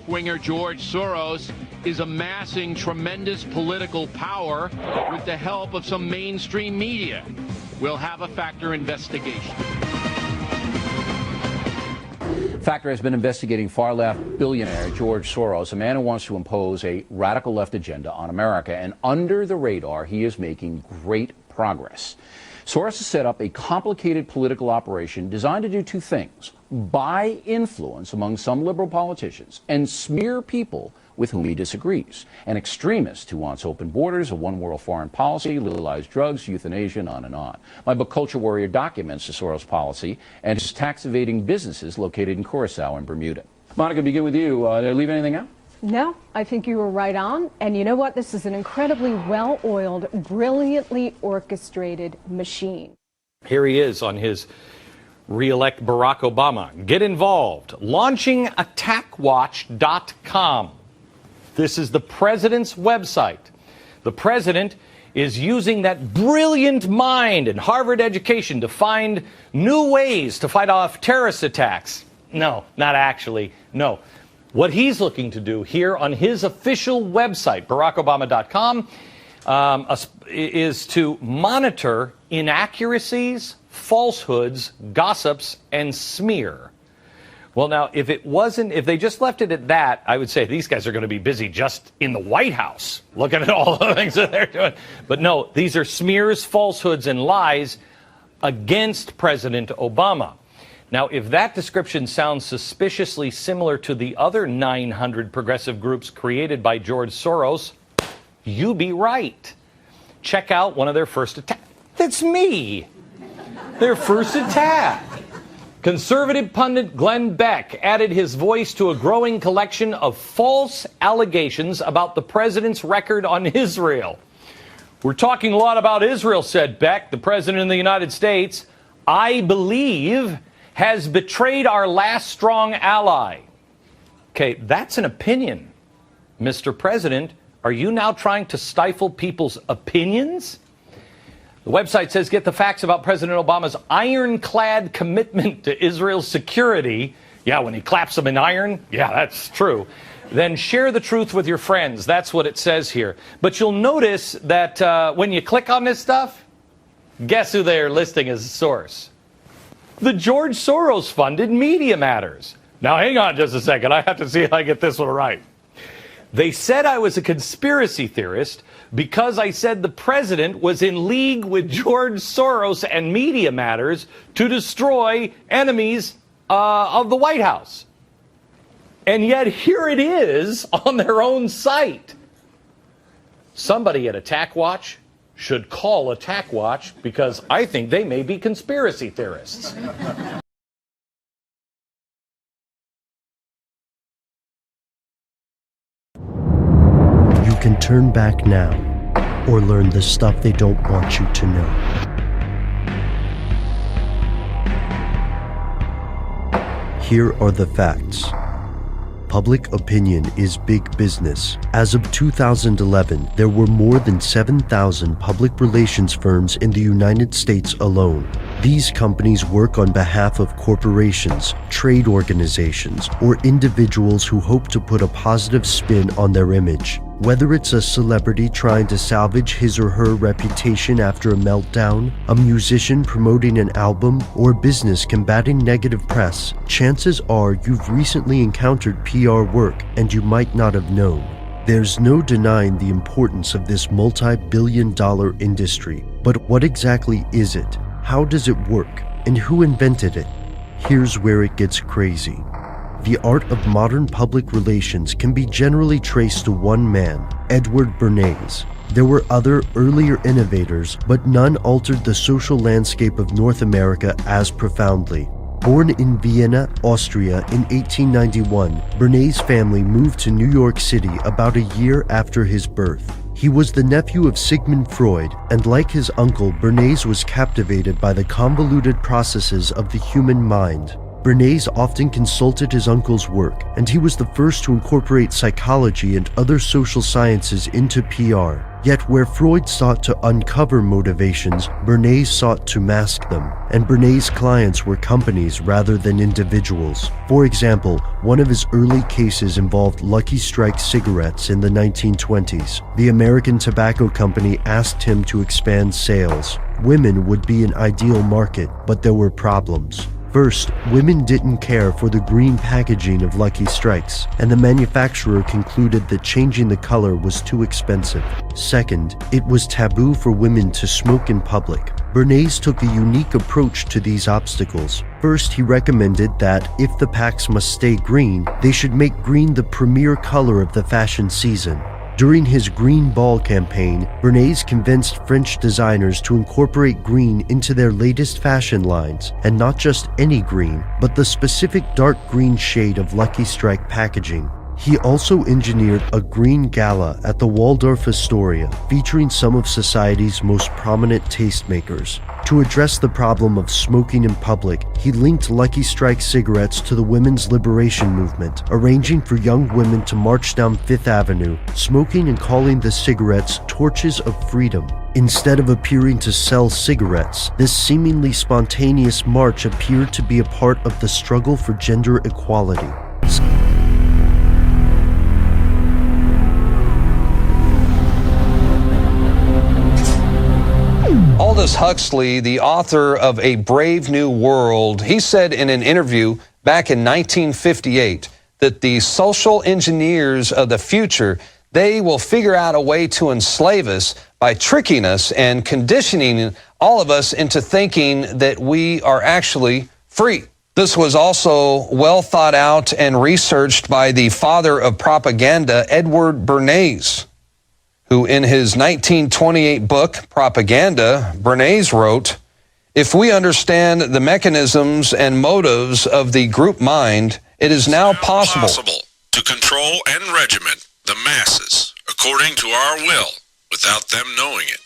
left-winger George Soros is amassing tremendous political power with the help of some mainstream media. We'll have a Factor investigation. Factor has been investigating far-left billionaire George Soros, a man who wants to impose a radical left agenda on America. And under the radar, he is making great progress. Soros has set up a complicated political operation designed to do two things: buy influence among some liberal politicians and smear people with whom he disagrees. An extremist who wants open borders, a one-world foreign policy, legalized drugs, euthanasia, and on and on. My book, Culture Warrior, documents the Soros policy and his tax-evading businesses located in Curacao and Bermuda. Monica, begin with you. Did I leave anything out? No, I think you were right on. And you know what? This is an incredibly well-oiled, brilliantly orchestrated machine. Here he is on his re-elect Barack Obama. Get involved. Launching attackwatch.com. This is the president's website. The president is using that brilliant mind and Harvard education to find new ways to fight off terrorist attacks. No, not actually. No. What he's looking to do here on his official website, barackobama.com, is to monitor inaccuracies, falsehoods, gossips, and smear. Well, now, if they just left it at that, I would say these guys are going to be busy just in the White House looking at all the things that they're doing. But no, these are smears, falsehoods, and lies against President Obama. Now, if that description sounds suspiciously similar to the other 900 progressive groups created by George Soros, you be right. Check out one of their first attacks. That's me. Their first attack. Conservative pundit Glenn Beck added his voice to a growing collection of false allegations about the president's record on Israel. We're talking a lot about Israel, said Beck, the president of the United States, I believe, has betrayed our last strong ally. Okay, that's an opinion. Mr. President, are you now trying to stifle people's opinions? The website says get the facts about President Obama's ironclad commitment to Israel's security. Yeah, when he claps them in iron. Yeah, that's true. Then share the truth with your friends. That's what it says here. But you'll notice that when you click on this stuff, guess who they're listing as a source? The George Soros funded Media Matters. Now, hang on just a second. I have to see if I get this one right. They said I was a conspiracy theorist because I said the president was in league with George Soros and Media Matters to destroy enemies of the White House. And yet here it is on their own site. Somebody at Attack Watch should call Attack Watch because I think they may be conspiracy theorists. You can turn back now or learn the stuff they don't want you to know. Here are the facts. Public opinion is big business. As of 2011, there were more than 7,000 public relations firms in the United States alone. These companies work on behalf of corporations, trade organizations, or individuals who hope to put a positive spin on their image. Whether it's a celebrity trying to salvage his or her reputation after a meltdown, a musician promoting an album, or business combating negative press, chances are you've recently encountered PR work and you might not have known. There's no denying the importance of this multi-billion-dollar industry, but what exactly is it? How does it work? And who invented it? Here's where it gets crazy. The art of modern public relations can be generally traced to one man, Edward Bernays. There were other earlier innovators, but none altered the social landscape of North America as profoundly. Born in Vienna, Austria in 1891, Bernays' family moved to New York City about a year after his birth. He was the nephew of Sigmund Freud, and like his uncle, Bernays was captivated by the convoluted processes of the human mind. Bernays often consulted his uncle's work, and he was the first to incorporate psychology and other social sciences into PR. Yet where Freud sought to uncover motivations, Bernays sought to mask them, and Bernays' clients were companies rather than individuals. For example, one of his early cases involved Lucky Strike cigarettes in the 1920s. The American Tobacco Company asked him to expand sales. Women would be an ideal market, but there were problems. First, women didn't care for the green packaging of Lucky Strikes, and the manufacturer concluded that changing the color was too expensive. Second, it was taboo for women to smoke in public. Bernays took a unique approach to these obstacles. First, he recommended that if the packs must stay green, they should make green the premier color of the fashion season. During his Green Ball campaign, Bernays convinced French designers to incorporate green into their latest fashion lines, and not just any green, but the specific dark green shade of Lucky Strike packaging. He also engineered a green gala at the Waldorf Astoria, featuring some of society's most prominent tastemakers. To address the problem of smoking in public, he linked Lucky Strike cigarettes to the women's liberation movement, arranging for young women to march down Fifth Avenue, smoking and calling the cigarettes torches of freedom. Instead of appearing to sell cigarettes, this seemingly spontaneous march appeared to be a part of the struggle for gender equality. Aldous Huxley, the author of A Brave New World, he said in an interview back in 1958 that the social engineers of the future, they will figure out a way to enslave us by tricking us and conditioning all of us into thinking that we are actually free. This was also well thought out and researched by the father of propaganda, Edward Bernays, who in his 1928 book, Propaganda, Bernays wrote, "If we understand the mechanisms and motives of the group mind, it is now possible to control and regiment the masses according to our will without them knowing it."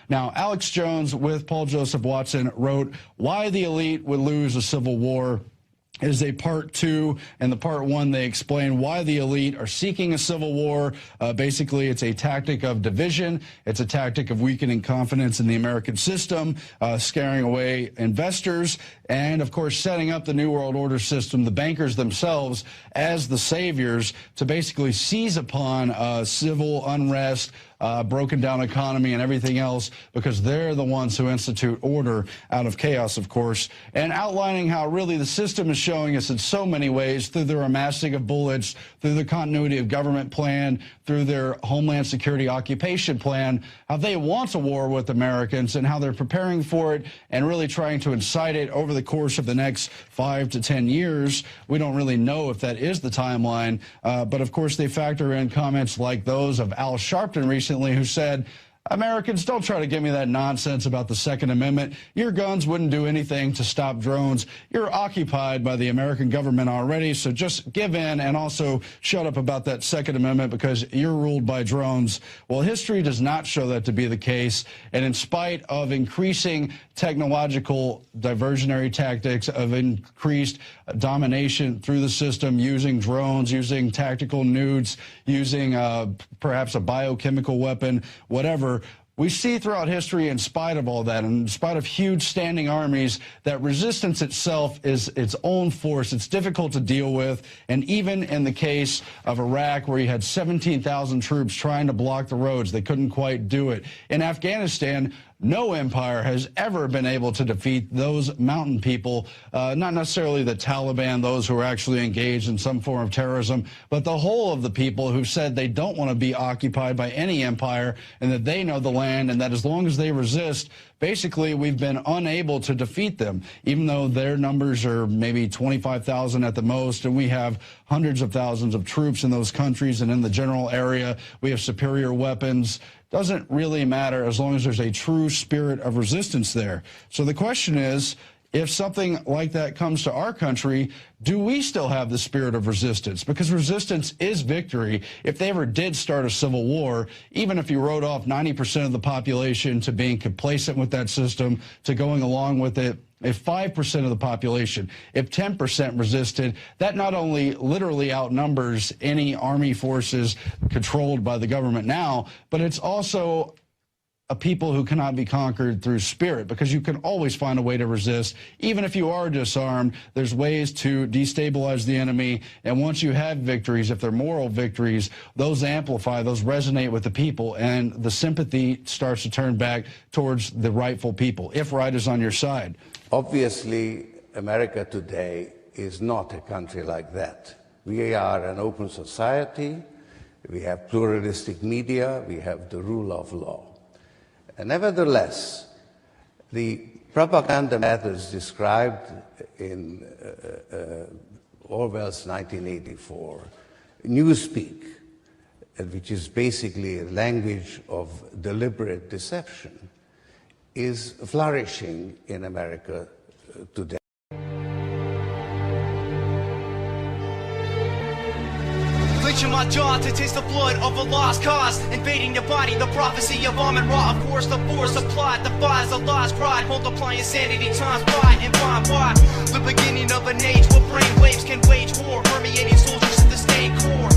Now, Alex Jones with Paul Joseph Watson wrote Why the Elite Would Lose a Civil War. It is a part 2. In the part 1, they explain why the elite are seeking a civil war. Basically, it's a tactic of division. It's a tactic of weakening confidence in the American system, scaring away investors, and, of course, setting up the New World Order system, the bankers themselves, as the saviors to basically seize upon civil unrest, broken down economy and everything else, because they're the ones who institute order out of chaos, of course, and outlining how really the system is showing us in so many ways through their amassing of bullets, through the continuity of government plan, through their Homeland Security occupation plan, how they want a war with Americans and how they're preparing for it and really trying to incite it over the course of the next 5 to 10 years. We don't really know if that is the timeline, but of course they factor in comments like those of Al Sharpton recently, who said, Americans, don't try to give me that nonsense about the Second Amendment. Your guns wouldn't do anything to stop drones. You're occupied by the American government already, so just give in and also shut up about that Second Amendment because you're ruled by drones. Well, history does not show that to be the case, and in spite of increasing technological diversionary tactics, of increased domination through the system, using drones, using tactical nukes, using perhaps a biochemical weapon, whatever, we see throughout history, in spite of all that, and in spite of huge standing armies, that resistance itself is its own force. It's difficult to deal with. And even in the case of Iraq, where you had 17,000 troops trying to block the roads, they couldn't quite do it. In Afghanistan, no empire has ever been able to defeat those mountain people, not necessarily the Taliban, those who are actually engaged in some form of terrorism, but the whole of the people who said they don't want to be occupied by any empire and that they know the land and that as long as they resist, basically we've been unable to defeat them, even though their numbers are maybe 25,000 at the most, and we have hundreds of thousands of troops in those countries, and in the general area we have superior weapons. Doesn't really matter as long as there's a true spirit of resistance there. So the question is, if something like that comes to our country, do we still have the spirit of resistance? Because resistance is victory. If they ever did start a civil war, even if you wrote off 90% of the population to being complacent with that system, to going along with it, if 5% of the population, if 10% resisted, that not only literally outnumbers any army forces controlled by the government now, but it's also a people who cannot be conquered through spirit, because you can always find a way to resist. Even if you are disarmed, there's ways to destabilize the enemy. And once you have victories, if they're moral victories, those amplify, those resonate with the people, and the sympathy starts to turn back towards the rightful people, if right is on your side. Obviously, America today is not a country like that. We are an open society. We have pluralistic media. We have the rule of law. And nevertheless, the propaganda methods described in Orwell's 1984, newspeak, which is basically a language of deliberate deception, is flourishing in America today. Clenching my jaw to taste the blood of a lost cause, invading the body, the prophecy of Amen Ra. Of course, the force applied defies the lost pride, multiplying sanity times by and find why. The beginning of an age where brain waves can wage war, permeating soldiers to the state core.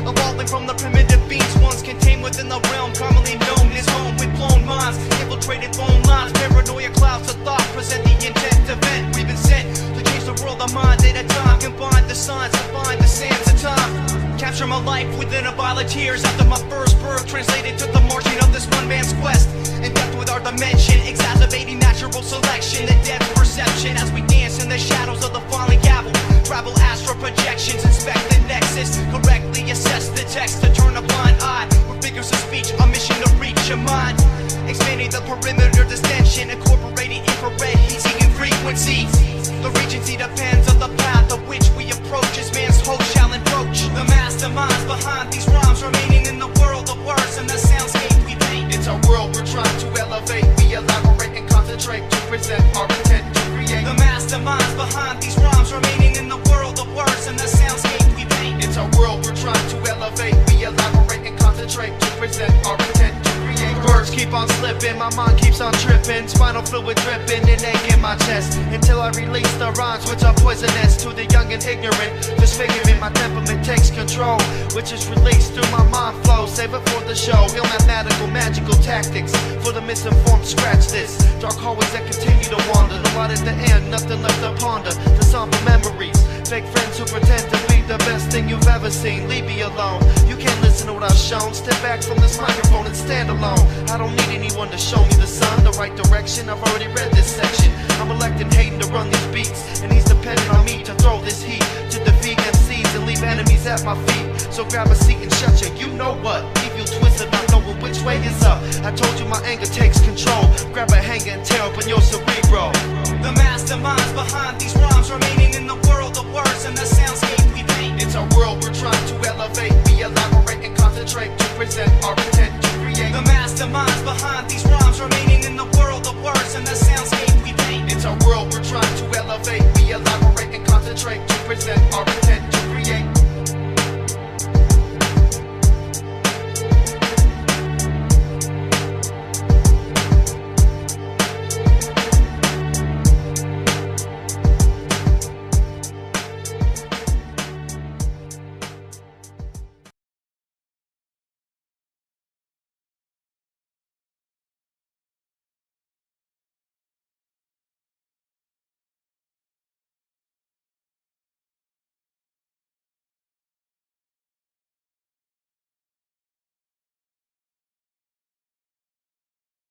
Evolving from the primitive beings once contained within the realm commonly known as home, with blown minds, infiltrated phone lines, paranoia clouds of thought present the intent to vent. We've been sent to change the world of mind at a time, combine the signs to find the sands of time. Capture my life within a pile of tears after my first birth, translated to the margin of this one man's quest. In depth with our dimension, exacerbating natural selection, the depth perception as we dance in the shadows of the falling gavel. Travel astral projections, inspect the nexus, correctly assess the text to turn a blind eye. With figures of speech, a mission to reach your mind. Expanding the perimeter distension, incorporating infrared heat seeking frequency. The regency depends on the path of which we approach, as man's hope shall encroach. The masterminds behind these rhymes remaining in the world of words and the soundscape we paint. It's a world we're trying to elevate. We elaborate and concentrate to present our intent to create. The masterminds behind these rhymes remaining in the world of words and the soundscape we paint. It's a world we're trying to elevate. We elaborate and concentrate to present our intent to create. Words keep on slipping, my mind keeps on tripping, spinal fluid dripping and ache in my chest, until I release the rhymes which are poisonous to the young and ignorant. Disfiguring my temperament takes control, which is released through my mind flow. Save it for the show, ill mathematical magical tactics for the misinformed. Scratch this, dark hallways that continue to wander, the light at the end, nothing left to ponder. The somber memories, fake friends who pretend to be the best thing you've ever seen. Leave me alone, you can't listen to what I've shown. Step back from this microphone and stand alone. I don't need anyone to show me the sun, the right direction. I've already read this section. I'm electing Hayden to run these beats, and he's depending on me to throw this heat, to defeat MCs and leave enemies at my feet. So grab a seat and shut your you know what, leave you twisted not knowing which way is up. I told you my anger takes control. Grab a hanger and tear open your cerebro. The masterminds behind these rhymes remaining in the world of words and the soundscape we paint. It's a world we're trying to elevate. We elaborate and concentrate to present our intent to create. The masterminds behind these rhymes remaining in the world of words and the soundscape we paint. It's a world we're trying to elevate. We elaborate and concentrate to present our